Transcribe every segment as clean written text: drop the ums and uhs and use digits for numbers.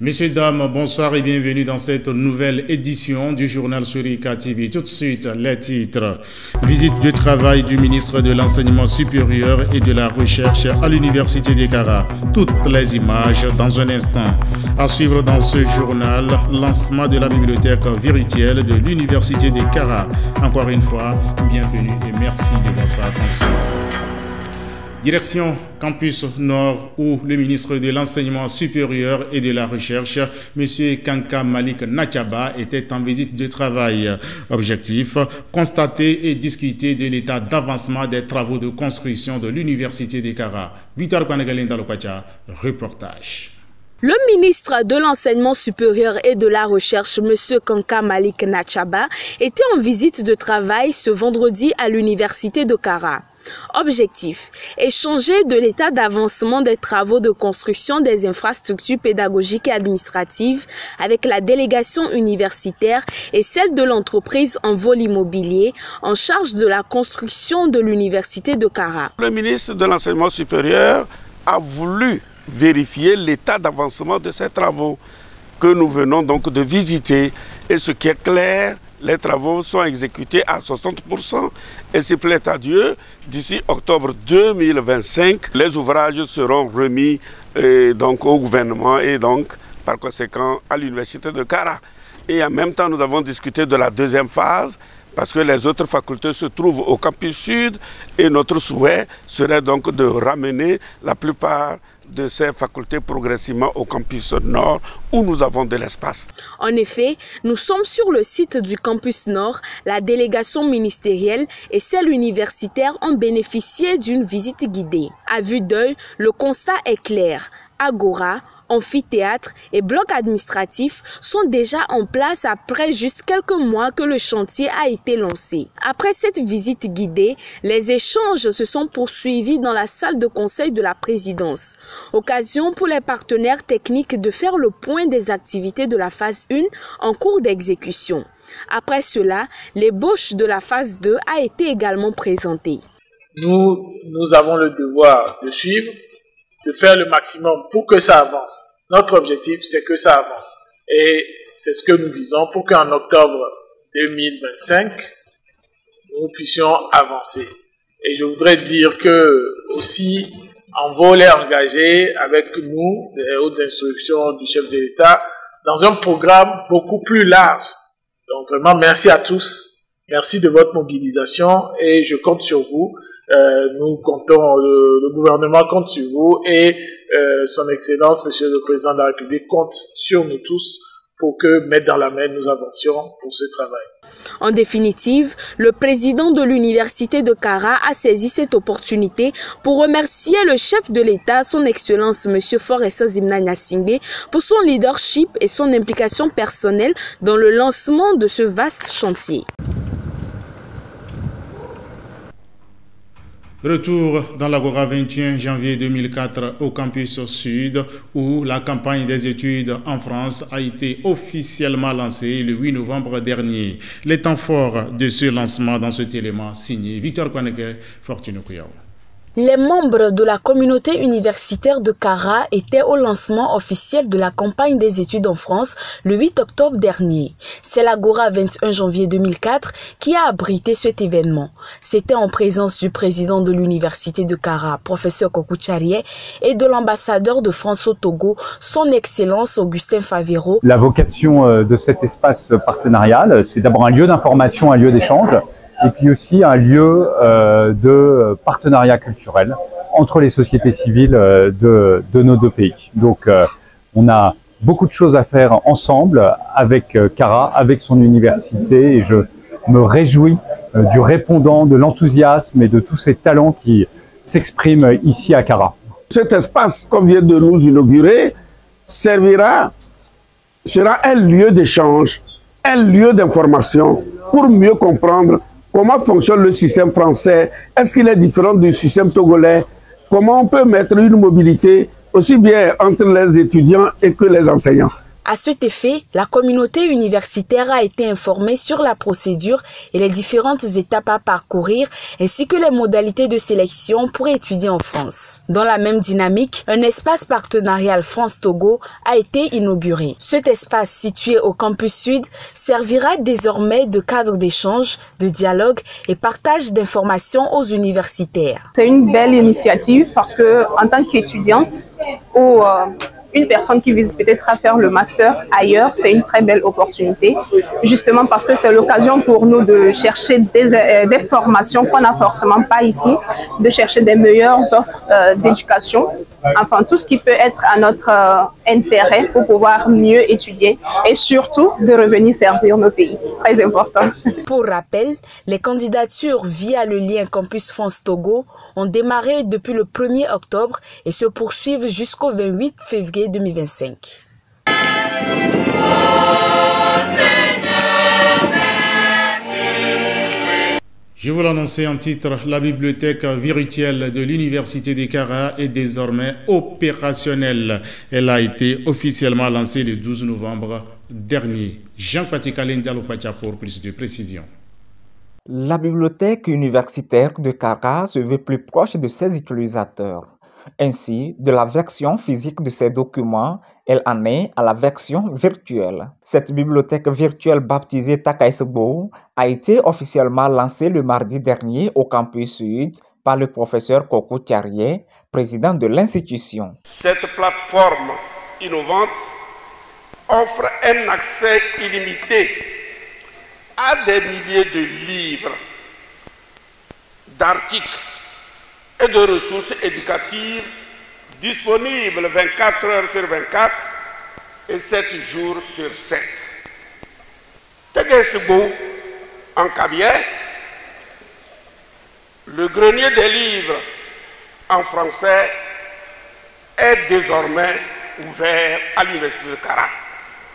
Messieurs, dames, bonsoir et bienvenue dans cette nouvelle édition du journal sur Rika TV. Tout de suite, les titres. Visite de travail du ministre de l'Enseignement supérieur et de la Recherche à l'Université de Kara. Toutes les images dans un instant. À suivre dans ce journal, lancement de la bibliothèque virtuelle de l'Université de Kara. Encore une fois, bienvenue et merci de votre attention. Direction Campus Nord où le ministre de l'Enseignement supérieur et de la Recherche, M. Kanka Malik Nachaba, était en visite de travail. Objectif, constater et discuter de l'état d'avancement des travaux de construction de l'Université de Kara. Victor Kwanegalinda Lopacha, reportage. Le ministre de l'Enseignement supérieur et de la Recherche, M. Kanka Malik Nachaba, était en visite de travail ce vendredi à l'Université de Kara. Objectif, échanger de l'état d'avancement des travaux de construction des infrastructures pédagogiques et administratives avec la délégation universitaire et celle de l'entreprise en vol immobilier en charge de la construction de l'Université de Kara. Le ministre de l'Enseignement supérieur a voulu vérifier l'état d'avancement de ces travaux que nous venons donc de visiter. Et ce qui est clair, les travaux sont exécutés à 60% et s'il plaît à Dieu, d'ici octobre 2025, les ouvrages seront remis donc au gouvernement et donc par conséquent à l'Université de Kara. Et en même temps, nous avons discuté de la deuxième phase parce que les autres facultés se trouvent au campus sud et notre souhait serait donc de ramener la plupart de ces facultés progressivement au campus nord où nous avons de l'espace. En effet, nous sommes sur le site du campus nord. La délégation ministérielle et celle universitaire ont bénéficié d'une visite guidée. À vue d'œil, le constat est clair. Agora, amphithéâtre et bloc administratif sont déjà en place après juste quelques mois que le chantier a été lancé. Après cette visite guidée, les échanges se sont poursuivis dans la salle de conseil de la présidence. Occasion pour les partenaires techniques de faire le point des activités de la phase 1 en cours d'exécution. Après cela, l'ébauche de la phase 2 a été également présentée. Nous avons le devoir de suivre, de faire le maximum pour que ça avance. Notre objectif, c'est que ça avance. Et c'est ce que nous visons pour qu'en octobre 2025, nous puissions avancer. Et je voudrais dire que aussi, en volet engagé avec nous, les hautes instructions du chef de l'État, dans un programme beaucoup plus large. Donc vraiment, merci à tous. Merci de votre mobilisation et je compte sur vous. Nous comptons, le gouvernement compte sur vous et son Excellence, Monsieur le Président de la République, compte sur nous tous pour que, main dans la main, nous avancions pour ce travail. En définitive, le président de l'Université de Kara a saisi cette opportunité pour remercier le chef de l'État, son Excellence M. Foressa Zimna Nyasingbe, pour son leadership et son implication personnelle dans le lancement de ce vaste chantier. Retour dans l'Agora 21 janvier 2004 au campus sud où la campagne des études en France a été officiellement lancée le 8 novembre dernier. Les temps forts de ce lancement dans cet élément signé Victor Kwaneke, Fortune Kuyao. Les membres de la communauté universitaire de Kara étaient au lancement officiel de la campagne des études en France le 8 octobre dernier. C'est l'Agora 21 janvier 2004 qui a abrité cet événement. C'était en présence du président de l'université de Kara, professeur Kokoucharié, et de l'ambassadeur de France au Togo, son Excellence Augustin Favero. La vocation de cet espace partenarial, c'est d'abord un lieu d'information, un lieu d'échange, et puis aussi un lieu de partenariat culturel entre les sociétés civiles de nos deux pays. Donc on a beaucoup de choses à faire ensemble avec Kara, avec son université, et je me réjouis du répondant, de l'enthousiasme et de tous ces talents qui s'expriment ici à Kara. Cet espace qu'on vient de nous inaugurer sera un lieu d'échange, un lieu d'information pour mieux comprendre comment fonctionne le système français, est-ce qu'il est différent du système togolais, comment on peut mettre une mobilité aussi bien entre les étudiants et que les enseignants. À cet effet, la communauté universitaire a été informée sur la procédure et les différentes étapes à parcourir, ainsi que les modalités de sélection pour étudier en France. Dans la même dynamique, un espace partenarial France-Togo a été inauguré. Cet espace situé au campus sud servira désormais de cadre d'échange, de dialogue et partage d'informations aux universitaires. C'est une belle initiative parce que en tant qu'étudiante ou une personne qui vise peut-être à faire le master ailleurs, c'est une très belle opportunité, justement parce que c'est l'occasion pour nous de chercher des formations qu'on n'a forcément pas ici, de chercher des meilleures offres d'éducation, enfin tout ce qui peut être à notre intérêt pour pouvoir mieux étudier et surtout de revenir servir nos pays, très important. Pour rappel, les candidatures via le lien Campus France Togo ont démarré depuis le 1er octobre et se poursuivent jusqu'au 28 février 2025. Je vous l'annonçais en titre, la bibliothèque virtuelle de l'Université de Kara est désormais opérationnelle. Elle a été officiellement lancée le 12 novembre dernier. Jean-Patrick Alendialopacha pour plus de précisions. La bibliothèque universitaire de Kara se veut plus proche de ses utilisateurs. Ainsi, de la version physique de ces documents, elle en est à la version virtuelle. Cette bibliothèque virtuelle baptisée Takaisebo a été officiellement lancée le mardi dernier au campus sud par le professeur Koko Thiarié, président de l'institution. Cette plateforme innovante offre un accès illimité à des milliers de livres, d'articles et de ressources éducatives disponibles 24 heures sur 24 et 7 jours sur 7. Takaisebo en Kabylie, le grenier des livres en français est désormais ouvert à l'Université de Kara.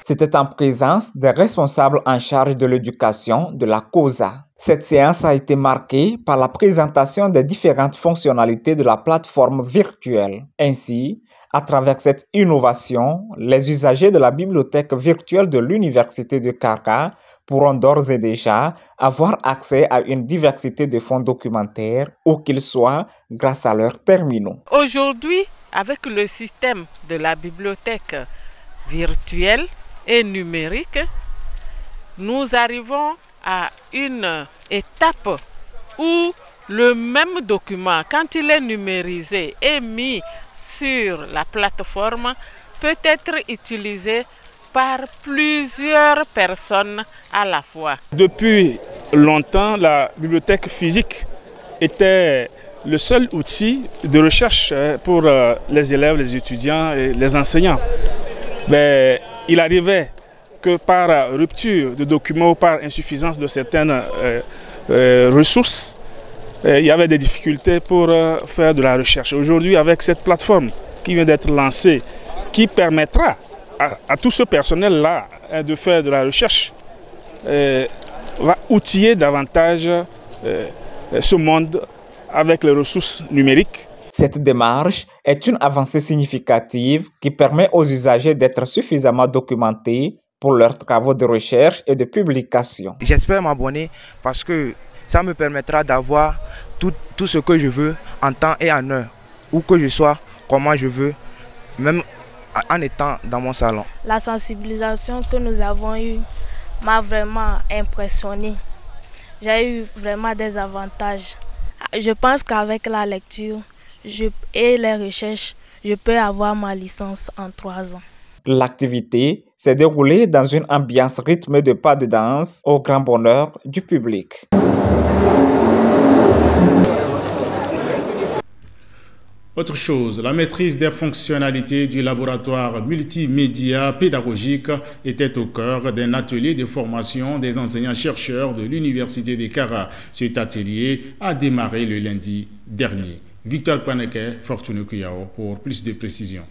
C'était en présence des responsables en charge de l'éducation de la COSA. Cette séance a été marquée par la présentation des différentes fonctionnalités de la plateforme virtuelle. Ainsi, à travers cette innovation, les usagers de la bibliothèque virtuelle de l'Université de Kara pourront d'ores et déjà avoir accès à une diversité de fonds documentaires, où qu'ils soient, grâce à leurs terminaux. Aujourd'hui, avec le système de la bibliothèque virtuelle et numérique, nous arrivons à une étape où le même document, quand il est numérisé et mis sur la plateforme, peut être utilisé par plusieurs personnes à la fois. Depuis longtemps, la bibliothèque physique était le seul outil de recherche pour les élèves, les étudiants et les enseignants. Mais il arrivait que par rupture de documents ou par insuffisance de certaines ressources, il y avait des difficultés pour faire de la recherche. Aujourd'hui, avec cette plateforme qui vient d'être lancée, qui permettra à tout ce personnel-là de faire de la recherche, va outiller davantage ce monde avec les ressources numériques. Cette démarche est une avancée significative qui permet aux usagers d'être suffisamment documentés pour leurs travaux de recherche et de publication. J'espère m'abonner parce que ça me permettra d'avoir tout ce que je veux en temps et en heure, où que je sois, comment je veux, même en étant dans mon salon. La sensibilisation que nous avons eue m'a vraiment impressionné. J'ai eu vraiment des avantages. Je pense qu'avec la lecture et les recherches, je peux avoir ma licence en 3 ans. L'activité s'est déroulée dans une ambiance rythmée de pas de danse au grand bonheur du public. Autre chose, la maîtrise des fonctionnalités du laboratoire multimédia pédagogique était au cœur d'un atelier de formation des enseignants-chercheurs de l'Université de Kara. Cet atelier a démarré le lundi dernier. Victor Paneke, Fortuné Kuyao pour plus de précisions.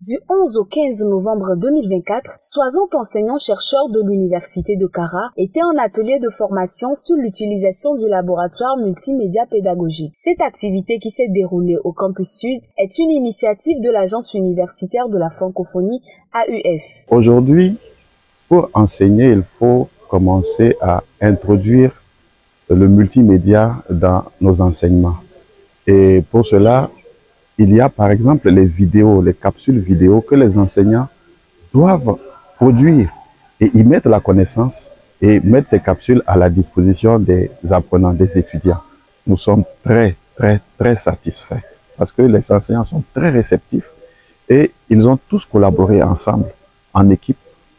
Du 11 au 15 novembre 2024, 60 enseignants-chercheurs de l'Université de Kara étaient en atelier de formation sur l'utilisation du laboratoire multimédia pédagogique. Cette activité qui s'est déroulée au campus sud est une initiative de l'Agence universitaire de la francophonie AUF. Aujourd'hui, pour enseigner, il faut commencer à introduire le multimédia dans nos enseignements. Et pour cela, il y a par exemple les vidéos, les capsules vidéo que les enseignants doivent produire et y mettre la connaissance et mettre ces capsules à la disposition des apprenants, des étudiants. Nous sommes très satisfaits parce que les enseignants sont très réceptifs et ils ont tous collaboré ensemble en équipe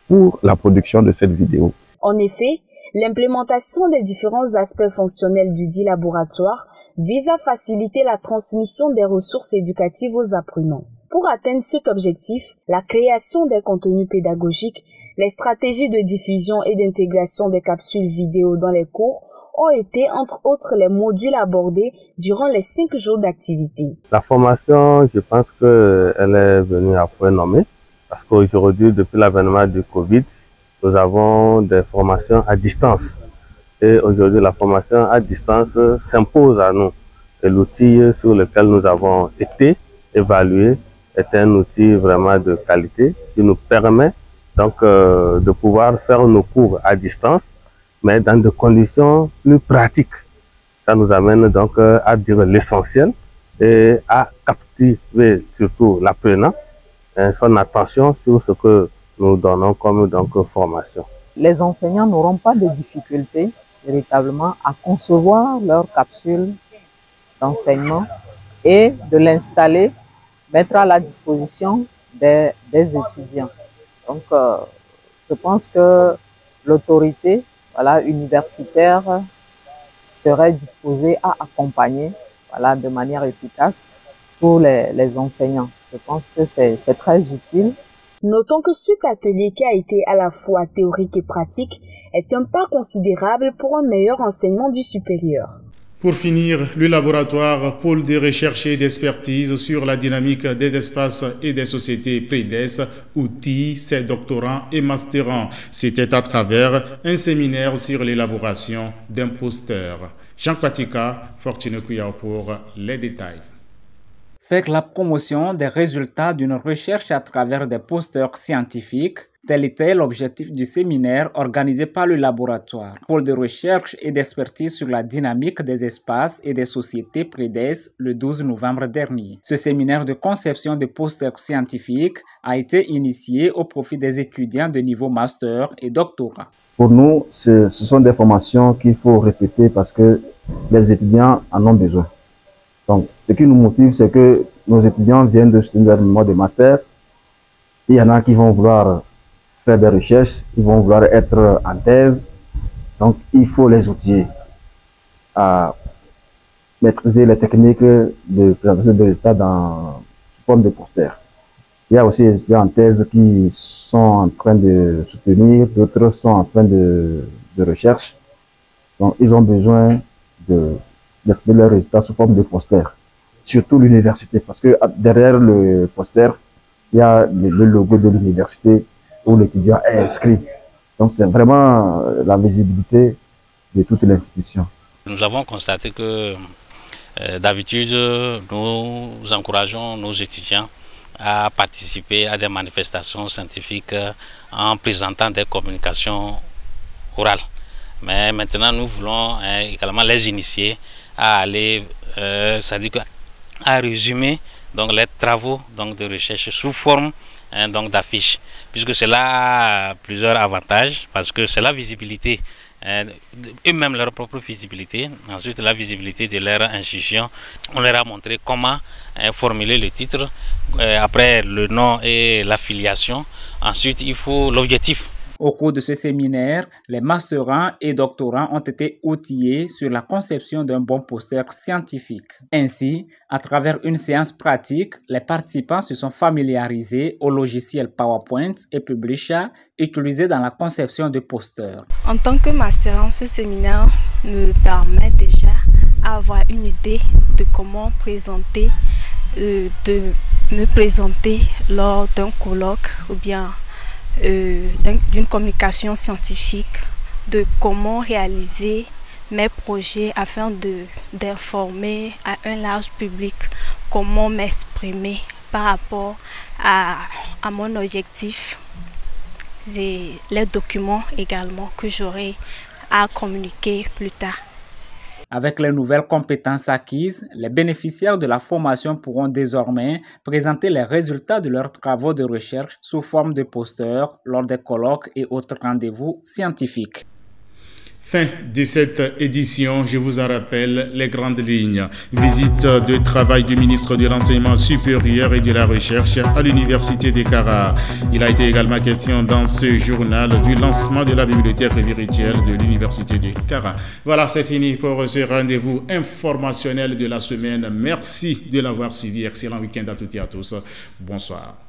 pour la production de cette vidéo. En effet, l'implémentation des différents aspects fonctionnels du dit laboratoire vise à faciliter la transmission des ressources éducatives aux apprenants. Pour atteindre cet objectif, la création des contenus pédagogiques, les stratégies de diffusion et d'intégration des capsules vidéo dans les cours ont été, entre autres, les modules abordés durant les 5 jours d'activité. La formation, je pense qu'elle est venue à point nommé, parce qu'aujourd'hui, depuis l'avènement du Covid, nous avons des formations à distance. Et aujourd'hui, la formation à distance s'impose à nous. Et l'outil sur lequel nous avons été évalués est un outil vraiment de qualité qui nous permet donc de pouvoir faire nos cours à distance, mais dans des conditions plus pratiques. Ça nous amène donc à dire l'essentiel et à captiver surtout l'apprenant, son attention sur ce que nous donnons comme donc formation. Les enseignants n'auront pas de difficultés véritablement à concevoir leur capsule d'enseignement et de l'installer, mettre à la disposition des étudiants. Donc, je pense que l'autorité universitaire serait disposée à accompagner de manière efficace pour les enseignants. Je pense que c'est très utile. Notons que cet atelier qui a été à la fois théorique et pratique est un pas considérable pour un meilleur enseignement du supérieur. Pour finir, le laboratoire Pôle de recherche et d'expertise sur la dynamique des espaces et des sociétés PREDES outille ses doctorants et masterants. C'était à travers un séminaire sur l'élaboration d'un poster. Jean Patika, Fortune Kouya pour les détails. Faire la promotion des résultats d'une recherche à travers des posters scientifiques, tel était l'objectif du séminaire organisé par le laboratoire Pôle de recherche et d'expertise sur la dynamique des espaces et des sociétés PREDES le 12 novembre dernier. Ce séminaire de conception de posters scientifiques a été initié au profit des étudiants de niveau master et doctorat. Pour nous, ce sont des formations qu'il faut répéter parce que les étudiants en ont besoin. Donc, ce qui nous motive, c'est que nos étudiants viennent de soutenir le mois de master. Il y en a qui vont vouloir faire des recherches, ils vont vouloir être en thèse. Donc, il faut les outiller à maîtriser les techniques de présentation de résultats dans forme de poster. Il y a aussi des étudiants en thèse qui sont en train de soutenir, d'autres sont en fin de recherche. Donc, ils ont besoin d'exprimer leurs résultats sous forme de poster, surtout l'université, parce que derrière le poster, il y a le logo de l'université où l'étudiant est inscrit. Donc c'est vraiment la visibilité de toute l'institution. Nous avons constaté que d'habitude, nous encourageons nos étudiants à participer à des manifestations scientifiques en présentant des communications orales. Mais maintenant, nous voulons également les initier à aller, c'est-à-dire à résumer donc, les travaux donc, de recherche sous forme donc d'affiches, puisque cela a plusieurs avantages, parce que c'est la visibilité, eux-mêmes leur propre visibilité, ensuite la visibilité de leur institution. On leur a montré comment formuler le titre, après le nom et l'affiliation, ensuite il faut l'objectif. Au cours de ce séminaire, les masterants et doctorants ont été outillés sur la conception d'un bon poster scientifique. Ainsi, à travers une séance pratique, les participants se sont familiarisés au logiciel PowerPoint et Publisher utilisé dans la conception de posters. En tant que masterant, ce séminaire me permet déjà d'avoir une idée de comment présenter, de me présenter lors d'un colloque ou bien d'une communication scientifique de comment réaliser mes projets afin d'informer à un large public comment m'exprimer par rapport à mon objectif et les documents également que j'aurai à communiquer plus tard. Avec les nouvelles compétences acquises, les bénéficiaires de la formation pourront désormais présenter les résultats de leurs travaux de recherche sous forme de posters lors des colloques et autres rendez-vous scientifiques. Fin de cette édition, je vous en rappelle les grandes lignes. Visite de travail du ministre de l'Enseignement supérieur et de la Recherche à l'Université de Kara. Il a été également question dans ce journal du lancement de la bibliothèque virtuelle de l'Université de Kara. Voilà, c'est fini pour ce rendez-vous informationnel de la semaine. Merci de l'avoir suivi. Excellent week-end à toutes et à tous. Bonsoir.